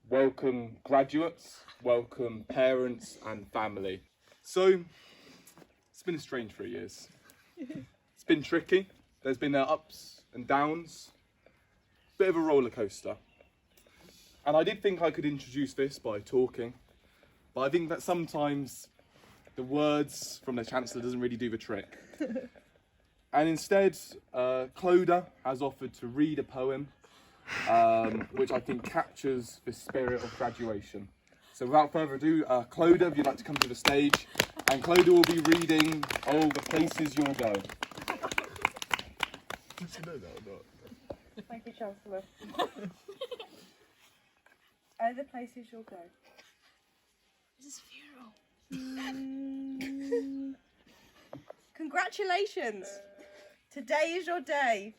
Welcome graduates, welcome parents and family. So, it's been a strange 3 years. It's been tricky, there's been ups and downs, bit of a roller coaster. And I did think I could introduce this by talking, but I think that sometimes the words from the Chancellor doesn't really do the trick. And instead, Clodagh has offered to read a poem which I think captures the spirit of graduation. So without further ado, Clodagh, if you'd like to come to the stage, and Clodagh will be reading Oh, the Places You'll Go. Did you know that or not? Thank you, Chancellor. Oh, the places you'll go. Is this a funeral? Congratulations! Today is your day.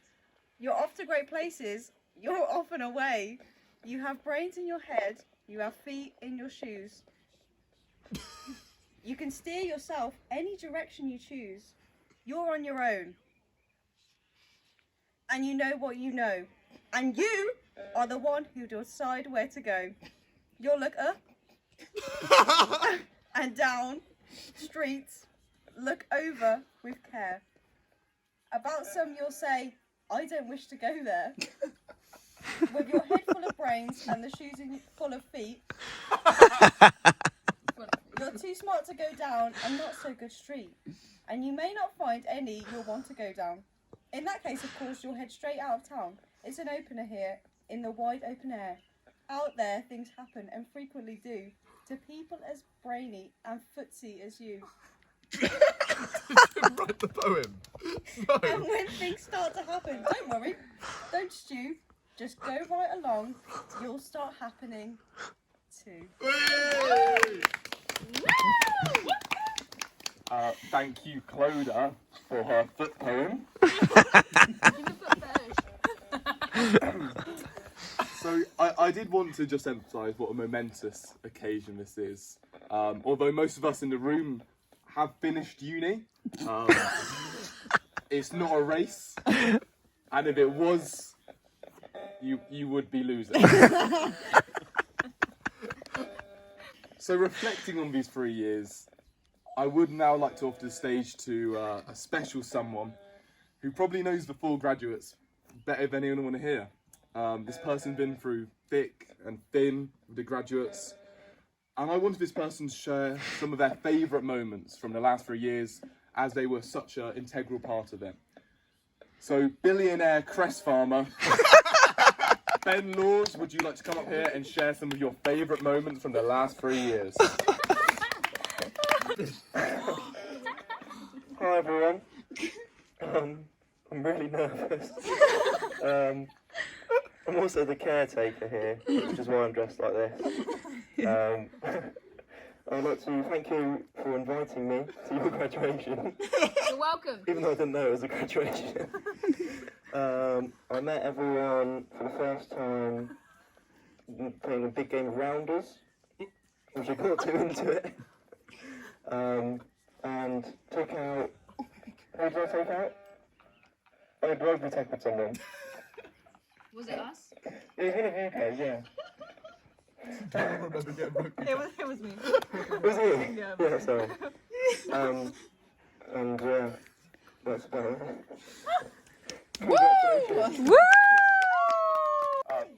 You're off to great places. You're off and away. You have brains in your head. You have feet in your shoes. You can steer yourself any direction you choose. You're on your own. And you know what you know. And you are the one who decide where to go. You'll look up and down streets. Look over with care. About some you'll say, I don't wish to go there. With your head full of brains and the shoes full of feet. You're too smart to go down a not so good street. And you may not find any you'll want to go down. In that case, of course, you'll head straight out of town. It's an opener here, in the wide open air. Out there, things happen, and frequently do, to people as brainy and footsy as you. Write the poem. No. And when things start to happen, don't worry, don't stew, just go right along, you'll start happening too. Thank you, Clodagh, for her foot poem. So I did want to just emphasise what a momentous occasion this is. Although most of us in the room have finished uni, it's not a race, and if it was, you would be losing. So reflecting on these 3 years, I would now like to offer the stage to a special someone who probably knows the 4 graduates better than anyone here. This person's been through thick and thin with the graduates, and I wanted this person to share some of their favourite moments from the last 3 years, as they were such an integral part of them. So, billionaire cress farmer Ben Laws, would you like to come up here and share some of your favourite moments from the last 3 years? Hi everyone. I'm really nervous. I'm also the caretaker here, which is why I'm dressed like this. I'd like to thank you for inviting me to your graduation. You're welcome. Even though I didn't know it was a graduation. I met everyone for the first time playing a big game of rounders, which I got too into it. And took out... Who did I take out? I had rugby tackled someone. Was it us? It was one of you guys, yeah. I don't remember getting rugby. It was me. Was it? Yeah. Yeah, sorry. And yeah, that's about it. Congratulations.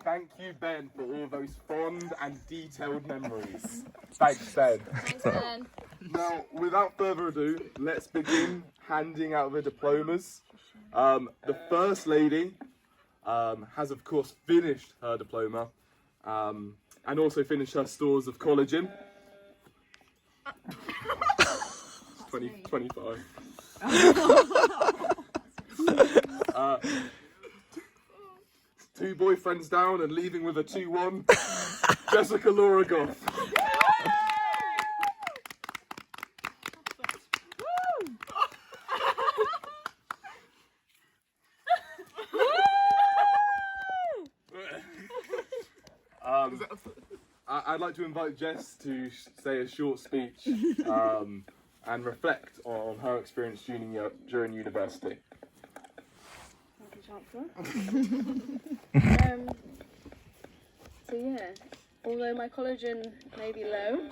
Thank you, Ben, for all those fond and detailed memories. Thanks, Ben. Thanks, Ben. Now, without further ado, let's begin handing out the diplomas. The First Lady has, of course, finished her diploma and also finished her Stores of Collagen. 25. Two boyfriends down and leaving with a 2-1. Jessica Laura Goff. I'd like to invite Jess to say a short speech and reflect on her experience during university. Jennifer. So yeah, although my collagen may be low,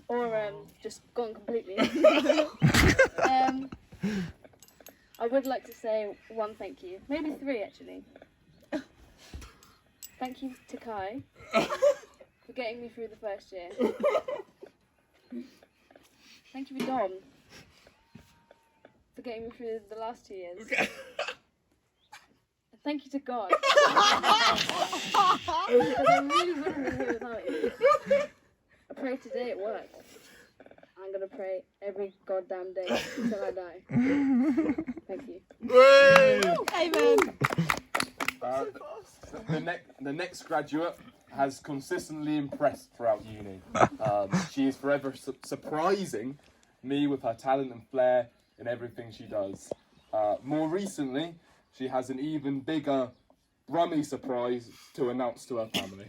or just gone completely, I would like to say one thank you, maybe three actually. Thank you to Kai for getting me through the first year. Thank you to Dom for getting me through the last 2 years. And thank you to God. Because I really wouldn't be here without you. I prayed today at work. I'm gonna pray every goddamn day until I die. Thank you. Amen. The next graduate has consistently impressed throughout uni. She is forever surprising me with her talent and flair in everything she does. More recently, she has an even bigger rummy surprise to announce to her family.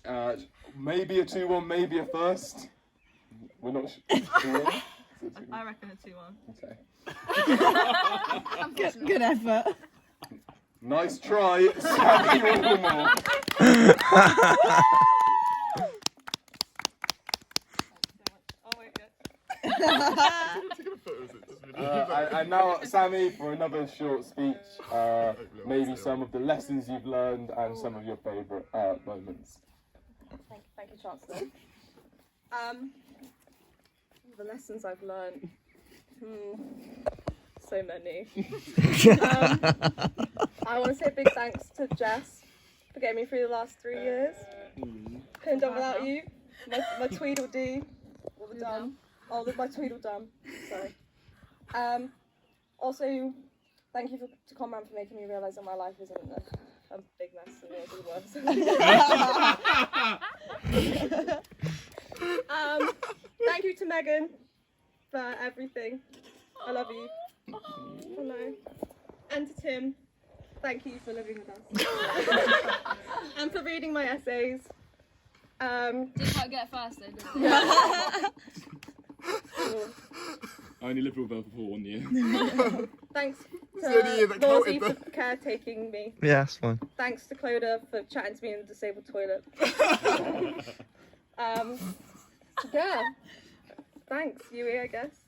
It's maybe a 2-1, maybe a first. We're not sure. I reckon a 2-1. Okay. Good effort. Nice try, Sammy Aldermore. Oh my god. And now, Sammy, for another short speech, maybe some of the lessons you've learned and some of your favourite moments. Thank you, Chancellor. The lessons I've learned. So many. I want to say a big thanks to Jess for getting me through the last 3 years. Couldn't have done without you. My Tweedledee. My Tweedledum. Sorry. Also, thank you to Conran for making me realise that my life isn't a big mess and it'll be worse. Thank you to Megan for everything. I love you. Hello. And to Tim, thank you for living with us. And for reading my essays. Didn't quite get fast though, did it? I only lived with her for 1 year. Thanks the only year to that Lawsy counted, for caretaking me. Yeah, that's fine. Thanks to Cloda for chatting to me in the disabled toilet. Yeah. Thanks, Yui, I guess,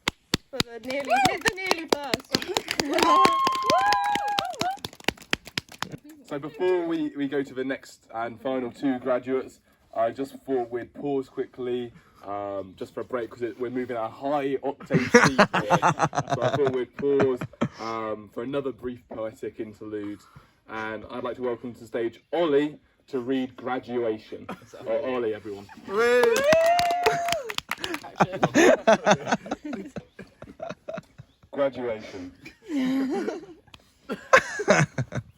for the nearly first. So before we go to the next and final 2 graduates, I just thought we'd pause quickly, just for a break, because we're moving at a high octane speed here. So I thought we'd pause for another brief poetic interlude. And I'd like to welcome to the stage Ollie to read Graduation. Ollie, everyone. Graduation.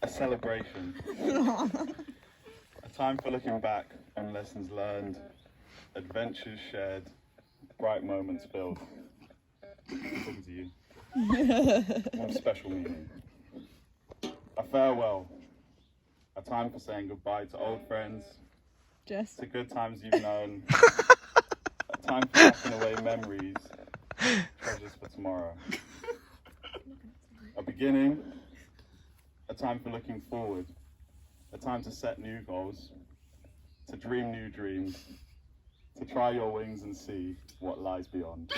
A celebration. A time for looking back on lessons learned, adventures shared, bright moments filled. I'm talking to you. One special meaning. A farewell. A time for saying goodbye to old friends, Jess. to good times you've known. A time for packing away memories, treasures for tomorrow. A beginning, a time for looking forward, a time to set new goals, to dream new dreams, to try your wings and see what lies beyond.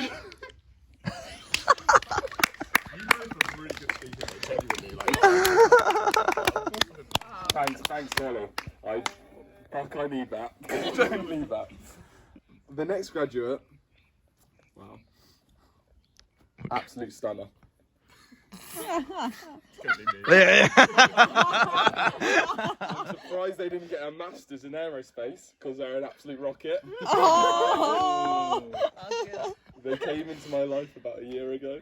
Thanks, Ollie. I need that. Don't need that. The next graduate, wow, absolute stunner. I'm surprised they didn't get a master's in aerospace because they're an absolute rocket. They came into my life about a year ago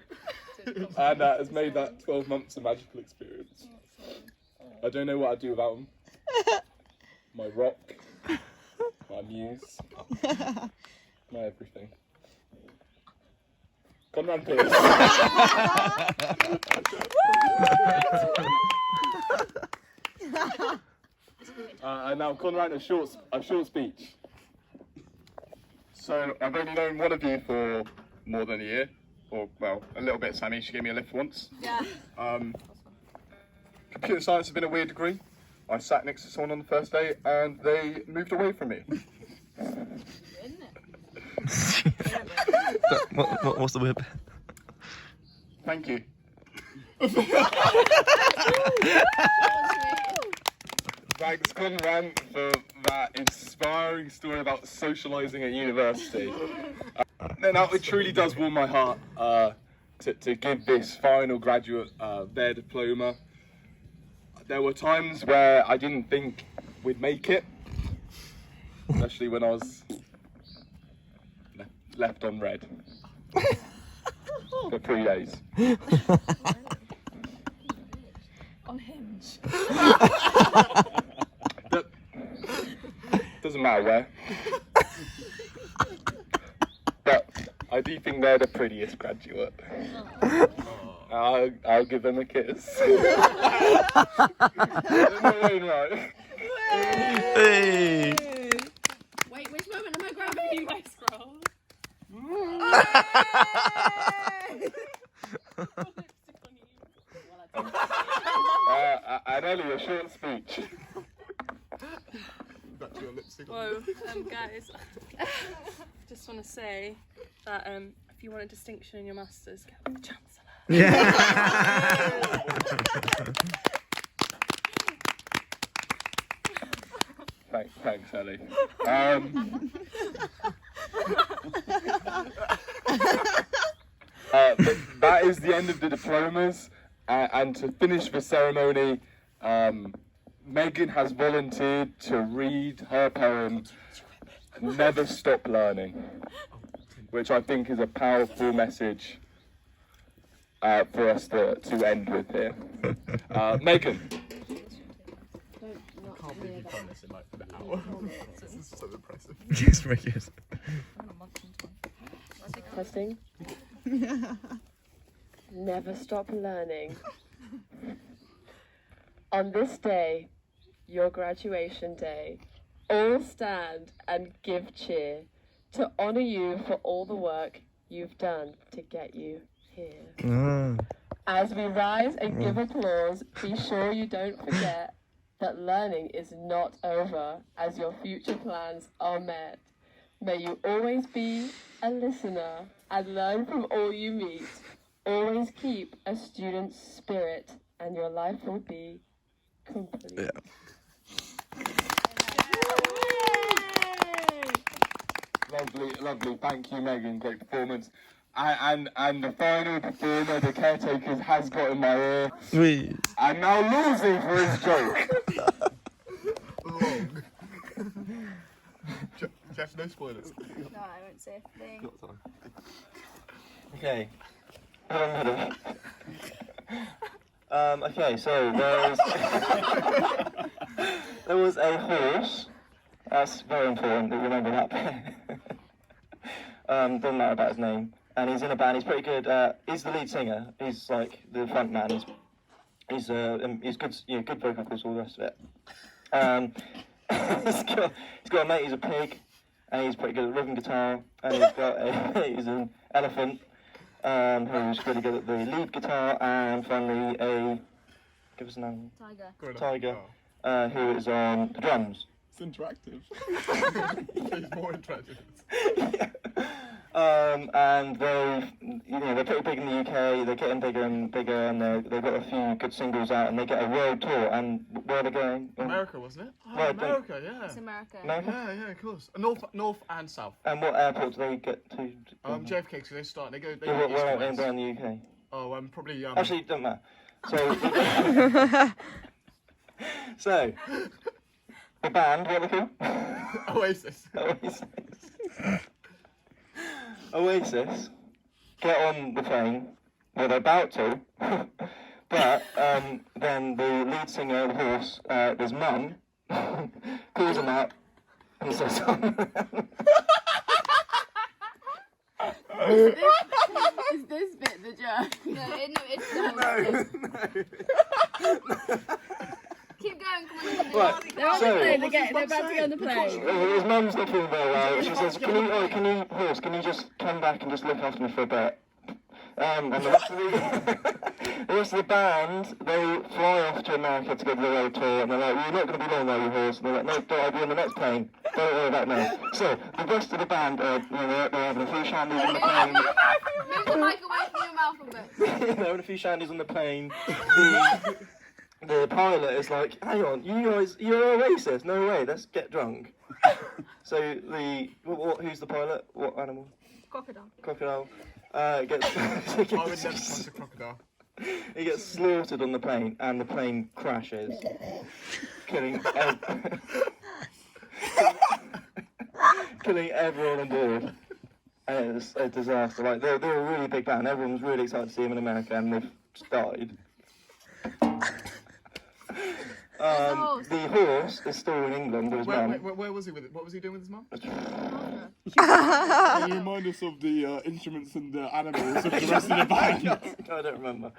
and has made that 12 months a magical experience. I don't know what I'd do without them. My rock, my muse, my everything. Conran Pierce. And now Conran, a short speech. So I've only known one of you for more than a year, or well, a little bit Sammy. She gave me a lift once. Yeah. Computer science has been a weird degree. I sat next to someone on the first day and they moved away from me. What's the whip? Thank you. Thanks, Conran, for that inspiring story about socialising at university. Now, it truly does warm my heart to give this final graduate their diploma. There were times where I didn't think we'd make it, especially when I was left on red for 3 days. On Hinge. Doesn't matter where. But I do think they're the prettiest graduate. I'll give them a kiss. Right. Hey! Wait, which moment am I grabbing you? I scroll. And Ellie, a short speech. Back to your lipstick. Whoa, guys. Just want to say that if you want a distinction in your masters, get with the Chancellor. Thanks, Ellie. But that is the end of the diplomas, and to finish the ceremony, Megan has volunteered to read her poem, Never Stop Learning, which I think is a powerful message for us to end with here. Megan. I can't believe you've done this in like an hour. This is so impressive. Yes, very good. Testing. Never stop learning. On this day, your graduation day, all stand and give cheer to honour you for all the work you've done to get you here. As we rise and give applause, be sure you don't forget that learning is not over as your future plans are met. May you always be a listener and learn from all you meet. Always keep a student's spirit and your life will be complete. Yeah. Lovely. Thank you, Megan. Great performance. And the final performer, the Caretakers, has got in my ear. Sweet. And now losing for his joke. Long. Jeff, no spoilers. No, I won't say a thing. Okay. Okay, so there was a horse. That's very important that you remember that bit. Doesn't matter about his name. And he's in a band. He's pretty good. He's the lead singer. He's like the front man. He's good. Good vocal cords, all the rest of it. He's got a mate. He's a pig, and he's pretty good at rhythm guitar. And he's got a mate. He's an elephant, who's really good at the lead guitar. And finally, give us a name. Tiger. Who is on the drums. It's interactive. It's more interactive. Yeah. And they're pretty big in the UK. They're getting bigger and bigger, and they've got a few good singles out, and they get a world tour. And where are they going? America, wasn't it? Oh, Right, America, yeah. It's America. America? Yeah, of course. North and south. And what airport do they get to? JFK, because they start. They go east Where to are west. they in the UK? Oh, probably. Actually, it doesn't matter. So, the band, what are they called? Oasis. Oasis get on the plane. Well, they're about to, but then the lead singer, the horse, his mum, calls him out and says, Is this bit the joke? No, it's Keep going, come on. Right, They're on so, the plane, they're about to get on the plane. his mum's looking very well. She says, can you just come back and just look after me for a bit? And the rest of the rest of the band, they fly off to America to go to the road tour, and they're like, "You're not going to be long, are you, horse?" And they're like, "No, don't, I'll be on the next plane. Don't worry about me." So the rest of the band, they're having a few shandies on the plane. Move the mic away from your mouth a bit. They're having a few shandies on the plane. The pilot is like, "Hang on, you guys, you're a racist. No way. Let's get drunk." So who's the pilot? What animal? Crocodile. Crocodile. I would never touch a crocodile. He gets slaughtered on the plane, and the plane crashes, killing everyone on board. And it's a disaster. Like they're a really big band. Everyone was really excited to see them in America, and they've just died. The horse is still in England with his mum. Where was he with it? What was he doing with his mum? Can you remind us of the instruments and the animals of the rest of the band? I don't remember.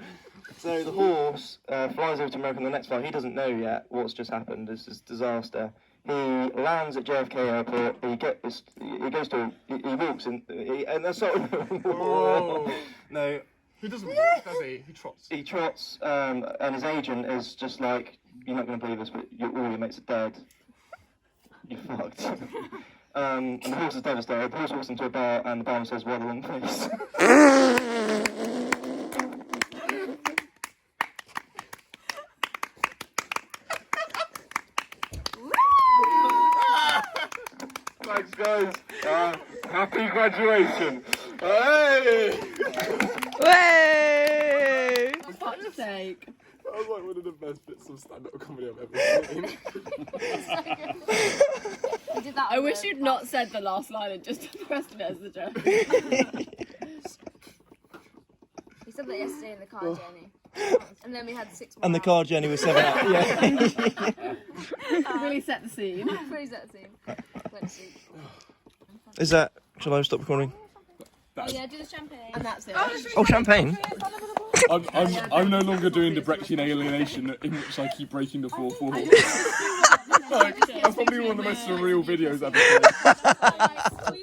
So the horse flies over to America on the next flight. He doesn't know yet what's just happened. It's this disaster. He lands at JFK Airport. He walks in, and that's not. Whoa. No. He doesn't walk, does he? He trots. He trots, and his agent is just like, "You're not going to believe this, but all your mates are dead. You're fucked." And the horse is devastated. The horse walks into a bar, and the barman says, "What a long face." Thanks, guys. Happy graduation. Hey! Way! For fuck's sake. That was like one of the best bits of stand-up comedy I've ever seen. We did that. I wish you'd not said the last line and just the rest of it as the joke. We said that yesterday in the car journey. And then we had 6 more. And the car journey was 7 hours. Yeah. Really set the scene. Pretty set scene. Went to sleep. Is that? Shall I stop recording? Oh, yeah, do the champagne. And that's it. Oh, champagne. I'm no longer doing the Brechtian alienation in which I keep breaking the fourth wall. Like, that's probably one of the most surreal videos I've ever seen.